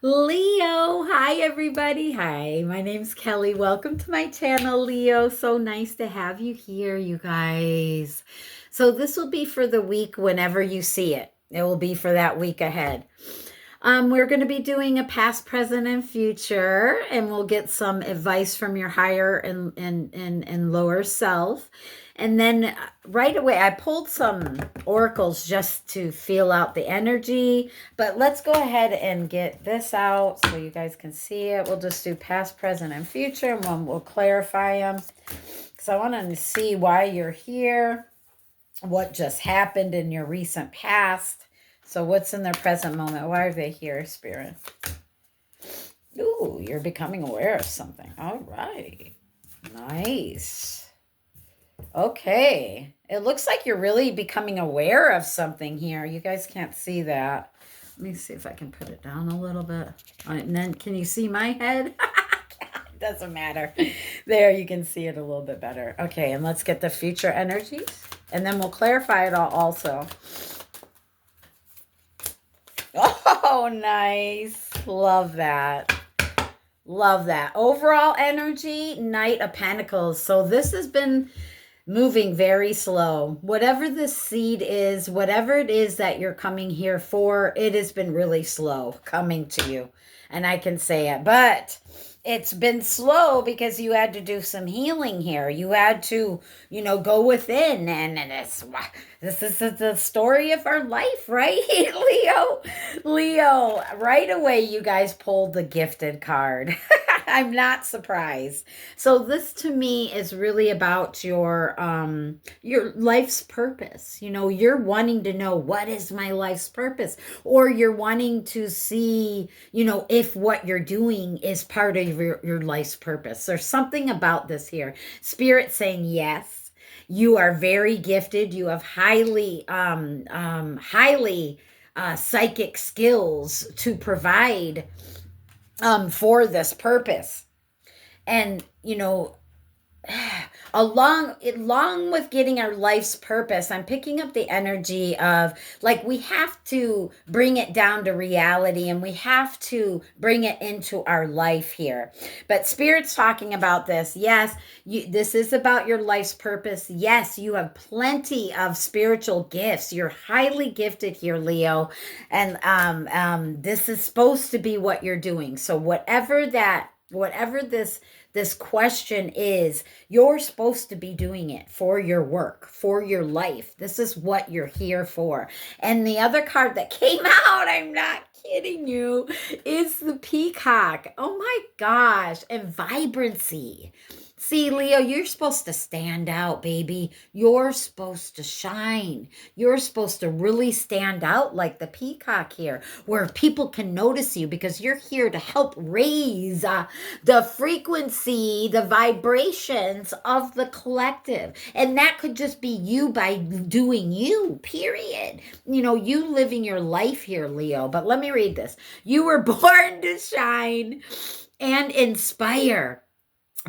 Leo, hi everybody. Hi, my name's Kelly. Welcome to my channel, Leo. So nice to have you here, you guys. So this will be for the week whenever you see it. It will be for that week ahead. We're going to be doing a past, present, and future, and we'll get some advice from your higher and lower self. And then right away, I pulled some oracles just to feel out the energy. But let's go ahead and get this out so you guys can see it. We'll just do past, present, and future, and we'll clarify them. Because I want to see why you're here, what just happened in your recent past. So what's in their present moment? Why are they here, Spirit? Ooh, you're becoming aware of something. All right. Nice. Okay. It looks like you're really becoming aware of something here. You guys can't see that. Let me see if I can put it down a little bit. All right, and then can you see my head? Doesn't matter. There, you can see it a little bit better. Okay, and let's get the future energies. And then we'll clarify it all also. Oh, nice. Love that. Love that. Overall energy, Knight of Pentacles. So this has been moving very slow. Whatever the seed is, whatever it is that you're coming here for, it has been really slow coming to you. And I can say it. But it's been slow because you had to do some healing here. You had to, go within. And this is the story of our life, right? Leo, right away, you guys pulled the gifted card. I'm not surprised. So this to me is really about your life's purpose. You're wanting to know, what is my life's purpose? Or you're wanting to see, if what you're doing is part of your life's purpose. There's something about this here. Spirit saying yes. You are very gifted. You have highly psychic skills to provide for this purpose. And along with getting our life's purpose, I'm picking up the energy of, like, we have to bring it down to reality, and we have to bring it into our life here. But Spirit's talking about this. Yes, this is about your life's purpose. Yes, you have plenty of spiritual gifts. You're highly gifted here, Leo, and this is supposed to be what you're doing. So whatever this question is, you're supposed to be doing it for your work, for your life. This is what you're here for. And the other card that came out, I'm not kidding you, is the peacock. Oh my gosh. And vibrancy. See, Leo, you're supposed to stand out, baby. You're supposed to shine. You're supposed to really stand out like the peacock here, where people can notice you, because you're here to help raise the frequency, the vibrations of the collective. And that could just be you by doing you, period. You living your life here, Leo. But let me read this. You were born to shine and inspire.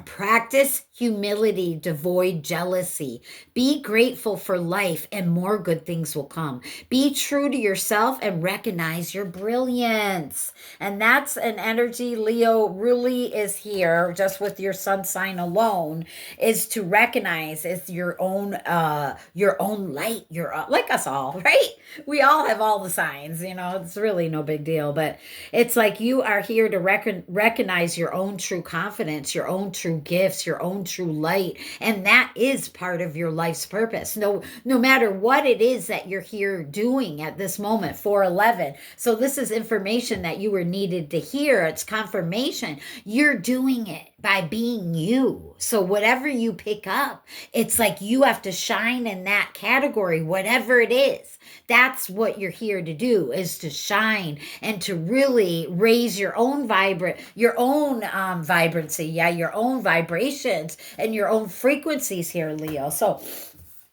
Practice humility, devoid jealousy. Be grateful for life, and more good things will come. Be true to yourself and recognize your brilliance. And that's an energy Leo really is here, just with your sun sign alone, is to recognize it's your own light. You're like us all, right? We all have all the signs. It's really no big deal. But it's like you are here to recognize your own true confidence, your own true gifts, your own true light. And that is part of your life's purpose. No matter what it is that you're here doing at this moment, 411. So this is information that you were needed to hear. It's confirmation. You're doing it by being you. So whatever you pick up, it's like you have to shine in that category, whatever it is. That's what you're here to do, is to shine and to really raise your own vibrancy, your own vibrations and your own frequencies here, Leo. So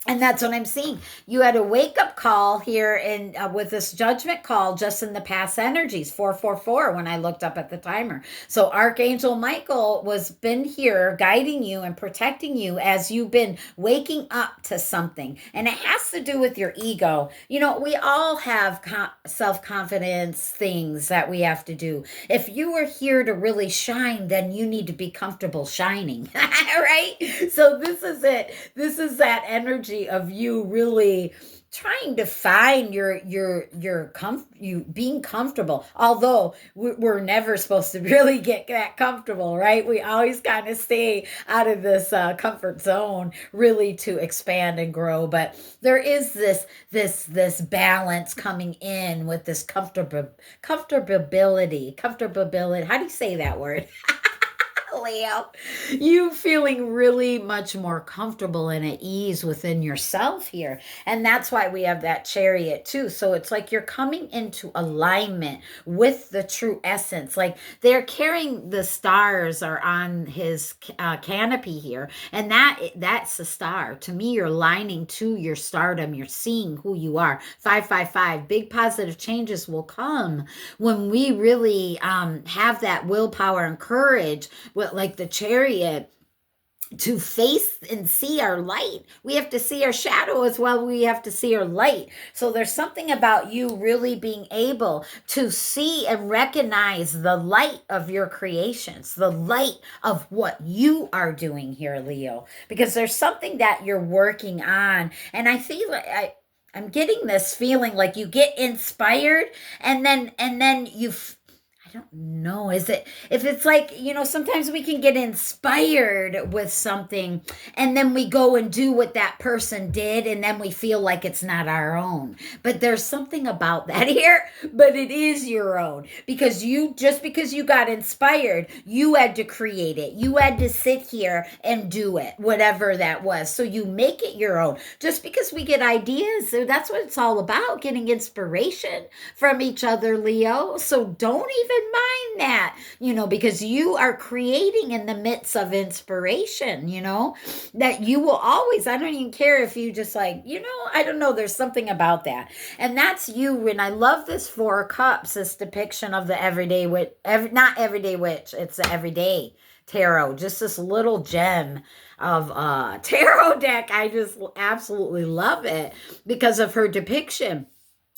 And that's what I'm seeing. You had a wake up call here in with this judgment call just in the past energies 444 when I looked up at the timer. So Archangel Michael was been here guiding you and protecting you as you've been waking up to something. And it has to do with your ego. You know, we all have self-confidence things that we have to do. If you are here to really shine, then you need to be comfortable shining. Right? So this is it. This is that energy of you really trying to find you being comfortable, although we're never supposed to really get that comfortable, right? We always kind of stay out of this comfort zone really to expand and grow. But there is this balance coming in with this comfortability. How do you say that word? Leo, you feeling really much more comfortable and at ease within yourself here. And that's why we have that chariot too. So it's like you're coming into alignment with the true essence. Like they're carrying the stars are on his canopy here. And that's the star. To me, you're aligning to your stardom. You're seeing who you are. 555, big positive changes will come when we really have that willpower and courage with like the chariot to face and see our light. We have to see our shadow as well. We have to see our light. So there's something about you really being able to see and recognize the light of your creations, the light of what you are doing here, Leo, because there's something that you're working on. And I feel like I'm getting this feeling like you get inspired and then I don't know. Is it if it's like, sometimes we can get inspired with something and then we go and do what that person did and then we feel like it's not our own. But there's something about that here, but it is your own because because you got inspired, you had to create it. You had to sit here and do it, whatever that was. So you make it your own. Just because we get ideas, so that's what it's all about, getting inspiration from each other, Leo. So don't even mind that, because you are creating in the midst of inspiration, that you will always, I don't even care if you just like, I don't know, there's something about that. And that's you. And I love this Four of Cups, this depiction of the everyday witch, not everyday witch, it's the everyday tarot, just this little gem of tarot deck. I just absolutely love it because of her depiction.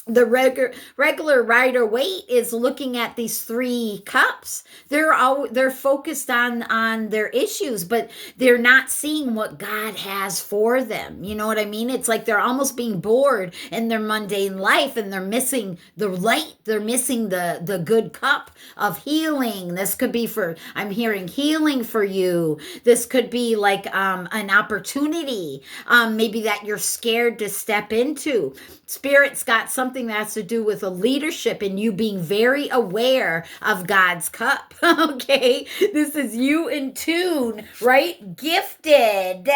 The regular Rider Waite is looking at these three cups. They're focused on their issues, but they're not seeing what God has for them. You know what I mean? It's like they're almost being bored in their mundane life and they're missing the light. They're missing the good cup of healing. This could be I'm hearing healing for you. This could be like an opportunity, maybe that you're scared to step into. Spirit's got something that has to do with a leadership and you being very aware of God's cup. Okay, this is you in tune, right? Gifted.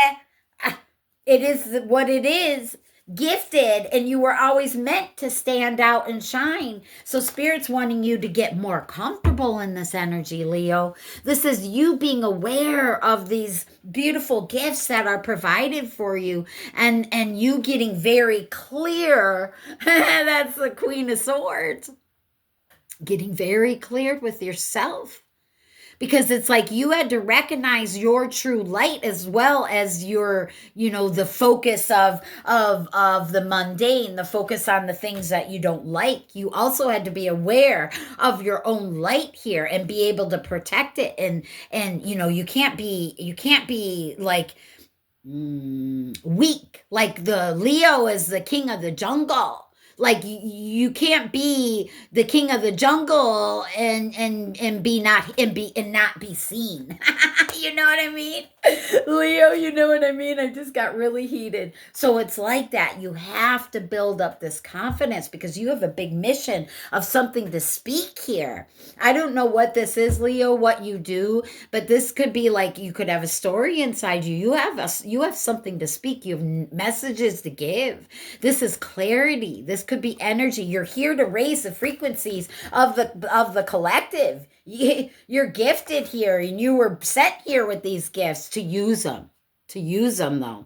It is what it is. Gifted, and you were always meant to stand out and shine. So Spirit's wanting you to get more comfortable in this energy, Leo. This is you being aware of these beautiful gifts that are provided for you and you getting very clear. That's the Queen of Swords. Getting very clear with yourself. Because it's like you had to recognize your true light as well as your, the focus of the mundane, the focus on the things that you don't like. You also had to be aware of your own light here and be able to protect it. And you can't be like weak. Like the Leo is the king of the jungle. Like you can't be the king of the jungle and not be seen. You know what I mean? Leo, you know what I mean? I just got really heated. So it's like that. You have to build up this confidence because you have a big mission of something to speak here. I don't know what this is, Leo, what you do, but this could be like you could have a story inside you. You have something to speak. You have messages to give. This is clarity. This could be energy. You're here to raise the frequencies of the collective. You're gifted here and you were sent here with these gifts to use them though.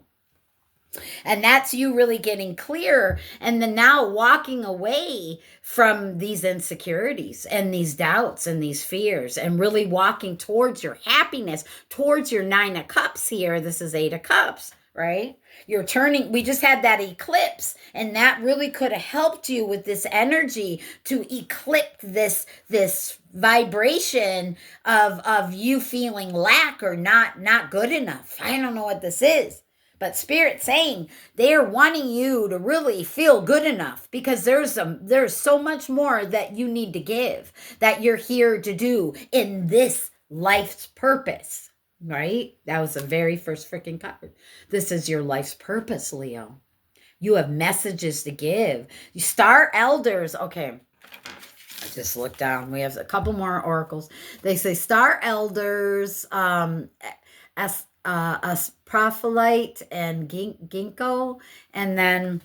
And that's you really getting clear and then now walking away from these insecurities and these doubts and these fears and really walking towards your happiness, towards your 9 of Cups here. This is 8 of Cups, right? You're turning, we just had that eclipse, and that really could have helped you with this energy to eclipse this vibration of you feeling lack or not good enough. I don't know what this is. But Spirit saying they're wanting you to really feel good enough because there's so much more that you need to give, that you're here to do in this life's purpose, right? That was the very first freaking card. This is your life's purpose, Leo. You have messages to give. You star elders. Okay. I just looked down. We have a couple more oracles. They say star elders, as Prophyllite and Ginkgo, and then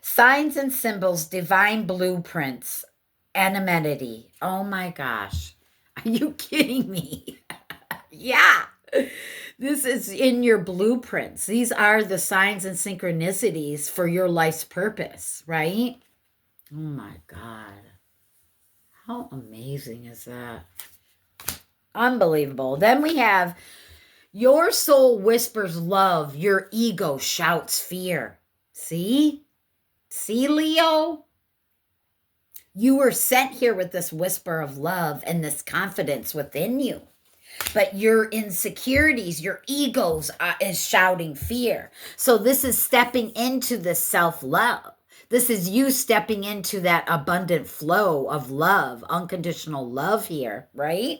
signs and symbols, divine blueprints, anonymity. Oh my gosh. Are you kidding me? Yeah. This is in your blueprints. These are the signs and synchronicities for your life's purpose, right? Oh my God. How amazing is that? Unbelievable. Then we have your soul whispers love, your ego shouts fear. See? See, Leo? You were sent here with this whisper of love and this confidence within you. But your insecurities, your egos is shouting fear. So this is stepping into the self-love. This is you stepping into that abundant flow of love, unconditional love here, right?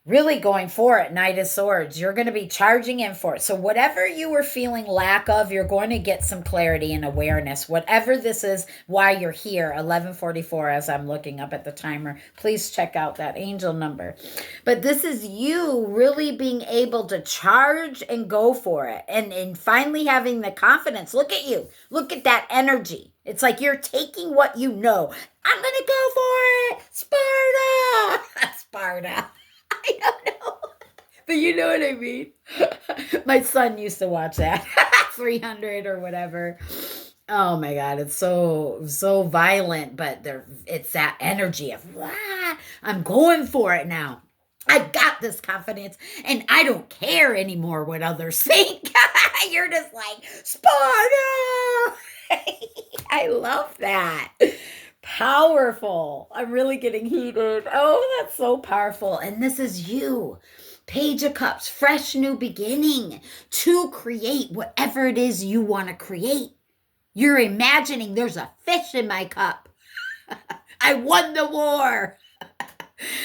Really going for it, Knight of Swords. You're going to be charging in for it. So whatever you were feeling lack of, you're going to get some clarity and awareness. Whatever this is, why you're here, 1144 as I'm looking up at the timer. Please check out that angel number. But this is you really being able to charge and go for it. And finally having the confidence. Look at you. Look at that energy. It's like you're taking what you know. I'm going to go for it. Sparta. Sparta. I don't know, but you know what I mean. My son used to watch that 300 or whatever. Oh my God, it's so violent, but it's that energy of I'm going for it now. I got this confidence, and I don't care anymore what others think. You're just like Sparta. I love that. Powerful. I'm really getting heated. Oh, that's so powerful. And this is you. Page of Cups, fresh new beginning to create whatever it is you want to create. You're imagining there's a fish in my cup. I won the war.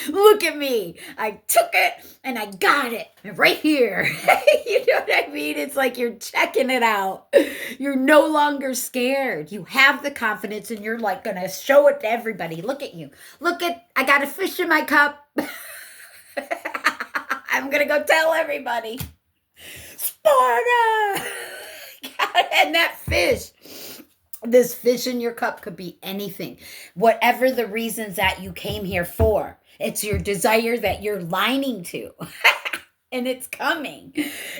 Look at me. I took it and I got it right here. You know what I mean? It's like you're checking it out. You're no longer scared. You have the confidence and you're like going to show it to everybody. Look at you. I got a fish in my cup. I'm going to go tell everybody. Sparta. And that fish. This fish in your cup could be anything. Whatever the reasons that you came here for. It's your desire that you're lining to. And it's coming.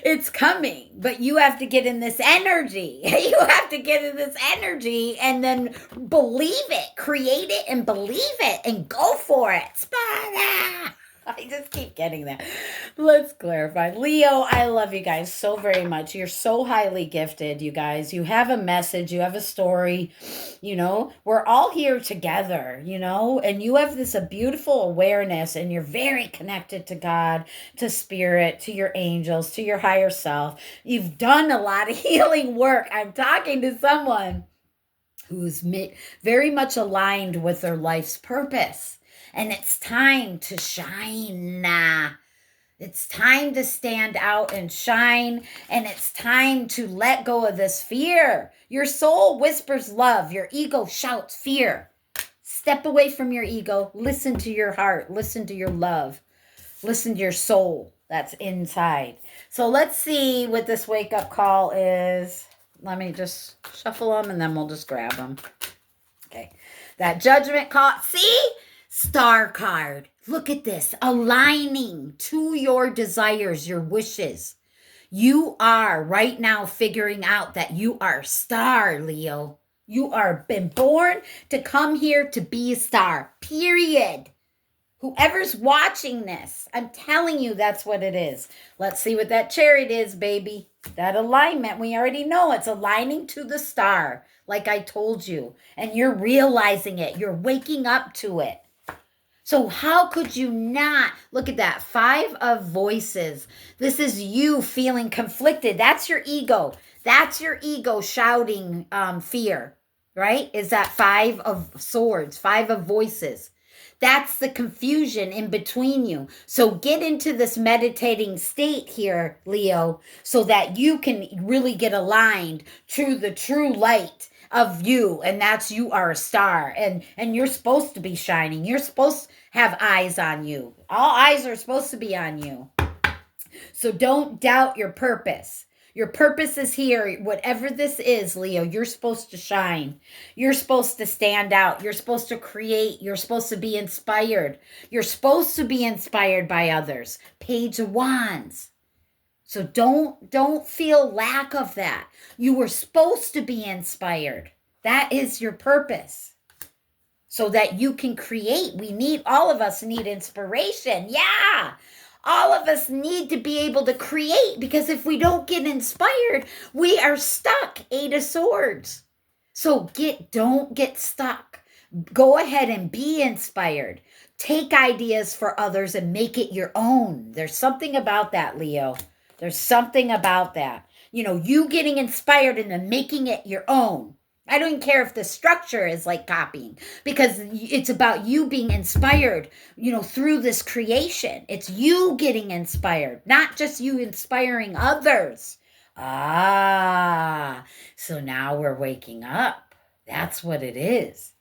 It's coming. But you have to get in this energy. You have to get in this energy and then believe it. Create it and believe it and go for it. Sparta! I just keep getting that. Let's clarify. Leo, I love you guys so very much. You're so highly gifted, you guys. You have a message. You have a story. You know, we're all here together, you know, and you have this a beautiful awareness and you're very connected to God, to spirit, to your angels, to your higher self. You've done a lot of healing work. I'm talking to someone who's very much aligned with their life's purpose. And it's time to shine. It's time to stand out and shine. And it's time to let go of this fear. Your soul whispers love. Your ego shouts fear. Step away from your ego. Listen to your heart. Listen to your love. Listen to your soul that's inside. So let's see what this wake-up call is. Let me just shuffle them and then we'll just grab them. Okay. That judgment call. See? Star card. Look at this. Aligning to your desires, your wishes. You are right now figuring out that you are a star, Leo. You are been born to come here to be a star, period. Whoever's watching this, I'm telling you that's what it is. Let's see what that chariot is, baby. That alignment, we already know it's aligning to the star, like I told you. And you're realizing it. You're waking up to it. So how could you not look at that? 5 of voices. This is you feeling conflicted. That's your ego. That's your ego shouting fear, right? Is that 5 of swords, 5 of voices. That's the confusion in between you. So get into this meditating state here, Leo, so that you can really get aligned to the true light of you, and that's you are a star, and you're supposed to be shining. You're supposed to have eyes on you. All eyes are supposed to be on you. So don't doubt your purpose. Your purpose is here. Whatever this is, Leo, you're supposed to shine. You're supposed to stand out. You're supposed to create. You're supposed to be inspired. You're supposed to be inspired by others. Page of Wands. So don't feel lack of that. You were supposed to be inspired. That is your purpose. So that you can create. All of us need inspiration. Yeah. All of us need to be able to create, because if we don't get inspired, we are stuck. 8 of Swords. So don't get stuck. Go ahead and be inspired. Take ideas for others and make it your own. There's something about that, Leo. There's something about that. You getting inspired and then making it your own. I don't even care if the structure is like copying, because it's about you being inspired, through this creation. It's you getting inspired, not just you inspiring others. So now we're waking up. That's what it is.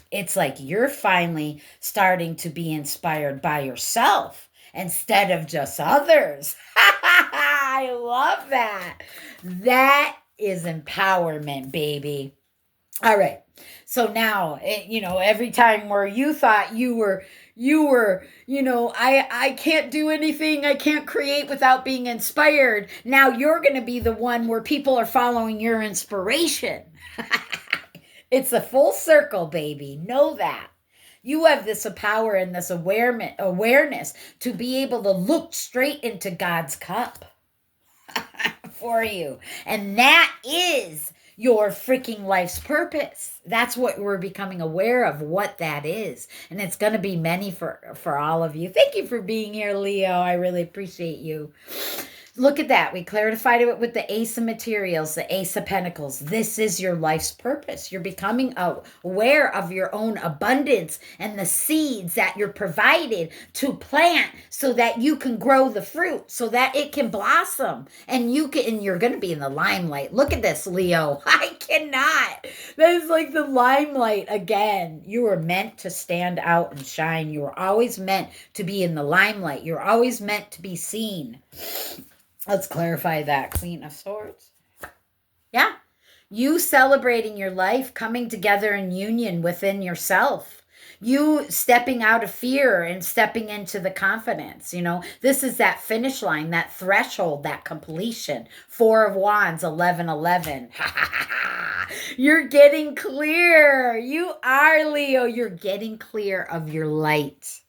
It's like you're finally starting to be inspired by yourself instead of just others. I love that. That is empowerment, baby. All right. So now, every time where you thought you were, I can't do anything. I can't create without being inspired. Now you're going to be the one where people are following your inspiration. It's a full circle, baby. Know that. You have this power and this awareness to be able to look straight into God's cup for you. And that is your freaking life's purpose. That's what we're becoming aware of, what that is. And it's going to be many for all of you. Thank you for being here, Leo. I really appreciate you. Look at that. We clarified it with the Ace of Materials, the Ace of Pentacles. This is your life's purpose. You're becoming aware of your own abundance and the seeds that you're provided to plant so that you can grow the fruit, so that it can blossom. And you're going to be in the limelight. Look at this, Leo. I cannot. That is like the limelight again. You were meant to stand out and shine. You were always meant to be in the limelight. You're always meant to be seen. Let's clarify that. Queen of Swords. Yeah. You celebrating your life, coming together in union within yourself. You stepping out of fear and stepping into the confidence. This is that finish line, that threshold, that completion. 4 of Wands, 11:11. You're getting clear. You are, Leo. You're getting clear of your light.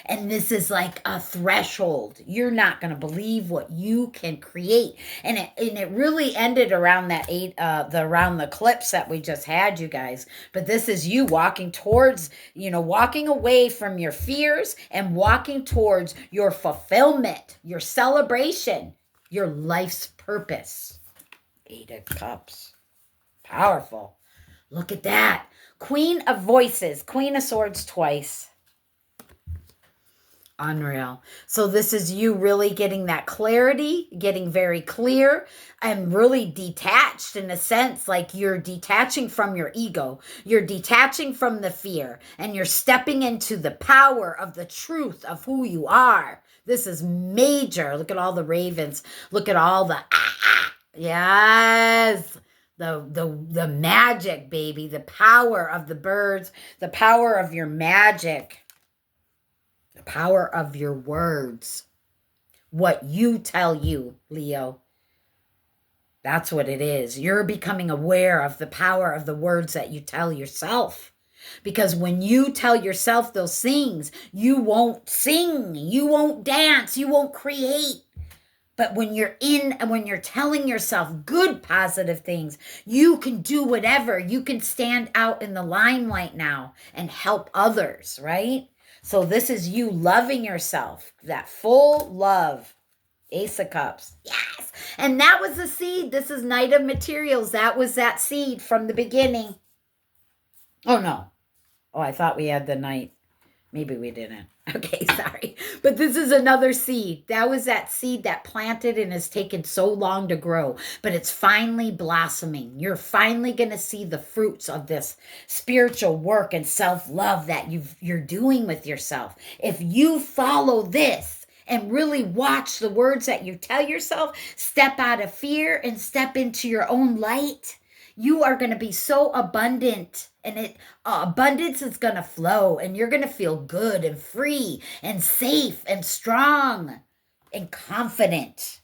And this is like a threshold. You're not going to believe what you can create. And it really ended around that around the eclipse that we just had, you guys. But this is you walking towards, walking away from your fears and walking towards your fulfillment, your celebration, your life's purpose. 8 of Cups. Powerful. Look at that. Queen of Voices. Queen of Swords twice. Unreal. So this is you really getting that clarity, getting very clear and really detached, in a sense, like you're detaching from your ego. You're detaching from the fear and you're stepping into the power of the truth of who you are. This is major. Look at all the ravens. Look at all the yes. The magic, baby. The power of the birds. The power of your magic. The power of your words. What you tell you, Leo. That's what it is. You're becoming aware of the power of the words that you tell yourself. Because when you tell yourself those things, you won't sing, you won't dance, you won't create. But when you're telling yourself good positive things, you can do whatever. You can stand out in the limelight now and help others, right? So this is you loving yourself, that full love. Ace of Cups. Yes. And that was the seed. This is Knight of Materials. That was that seed from the beginning. Oh, no. Oh, I thought we had the Knight. Maybe we didn't. Okay, sorry. But this is another seed. That was that seed that planted and has taken so long to grow. But it's finally blossoming. You're finally going to see the fruits of this spiritual work and self-love that you're doing with yourself. If you follow this, and really watch the words that you tell yourself, step out of fear and step into your own light, you are going to be so abundant, and abundance is going to flow, and you're going to feel good and free and safe and strong and confident.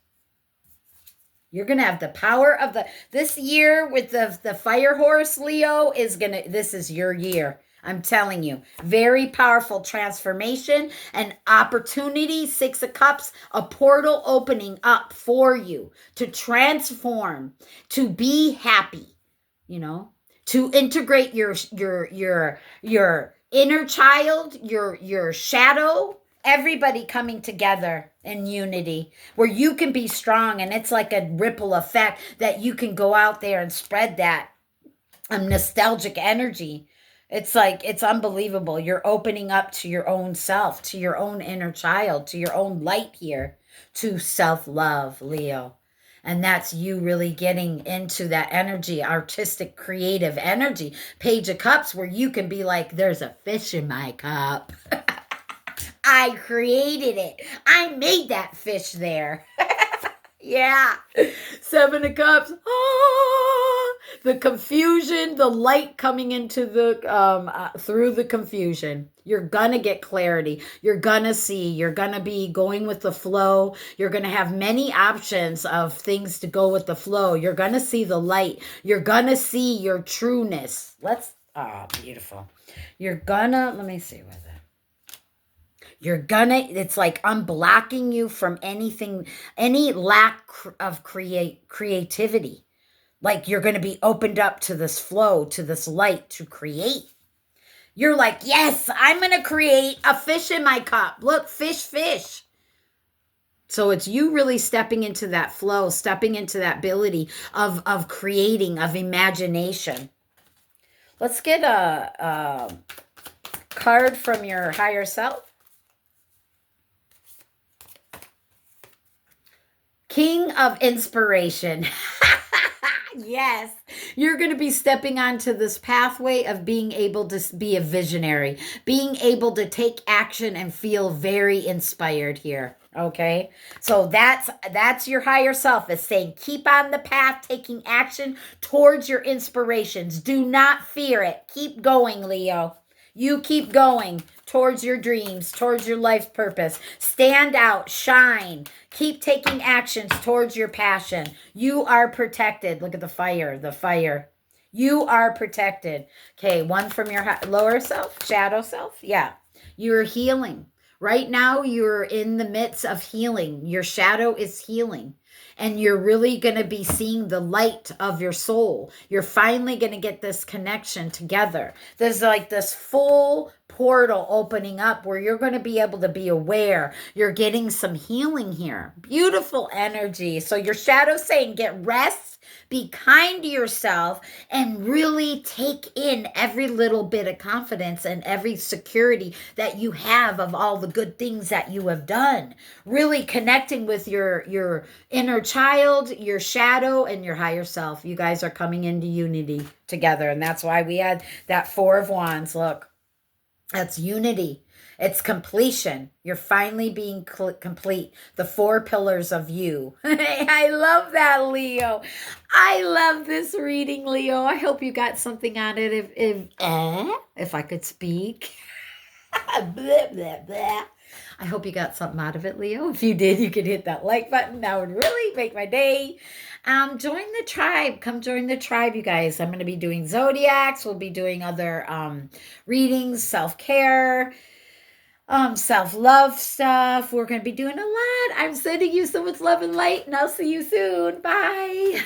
You're going to have the power of this year with the fire horse, Leo, this is your year. I'm telling you, very powerful transformation and opportunity. 6 of Cups, a portal opening up for you to transform, to be happy, to integrate your inner child, your shadow, everybody coming together in unity where you can be strong, and it's like a ripple effect that you can go out there and spread that nostalgic energy. It's like, it's unbelievable. You're opening up to your own self, to your own inner child, to your own light here, to self-love, Leo. And that's you really getting into that energy, artistic, creative energy. Page of Cups, where you can be like, there's a fish in my cup. I created it. I made that fish there. Yeah. 7 of Cups. The confusion, the light coming into through the confusion. You're gonna get clarity. You're gonna see. You're gonna be going with the flow. You're gonna have many options of things to go with the flow. You're gonna see the light. You're gonna see your trueness. Beautiful. Let me see with it. It's like unblocking you from anything, any lack of creativity. Like you're going to be opened up to this flow, to this light to create. You're like, yes, I'm going to create a fish in my cup. Look, fish. So it's you really stepping into that flow, stepping into that ability of creating, of imagination. Let's get a card from your higher self. King of Inspiration. Yes, you're going to be stepping onto this pathway of being able to be a visionary, being able to take action and feel very inspired here. Okay, so that's your higher self is saying, keep on the path, taking action towards your inspirations. Do not fear it. Keep going, Leo. You keep going towards your dreams, towards your life purpose. Stand out, shine. Keep taking actions towards your passion. You are protected. Look at the fire. You are protected. Okay, one from your lower self, shadow self. Yeah, you're healing. Right now, you're in the midst of healing. Your shadow is healing. And you're really going to be seeing the light of your soul. You're finally going to get this connection together. There's like this full portal opening up where you're going to be able to be aware. You're getting some healing here. Beautiful energy. So your shadow's saying, get rest, be kind to yourself, and really take in every little bit of confidence and every security that you have of all the good things that you have done. Really connecting with your inner child, your shadow, and your higher self. You guys are coming into unity together, and that's why we had that 4 of Wands. Look, that's unity. It's completion. You're finally being complete. The 4 pillars of you. I love that, Leo. I love this reading, Leo. I hope you got something on it. If I could speak. Blah, blah, blah. I hope you got something out of it, Leo. If you did, you could hit that like button. That would really make my day. Join the tribe. Come join the tribe, you guys. I'm going to be doing zodiacs. We'll be doing other readings, self-care, self-love stuff. We're going to be doing a lot. I'm sending you so much love and light, and I'll see you soon. Bye.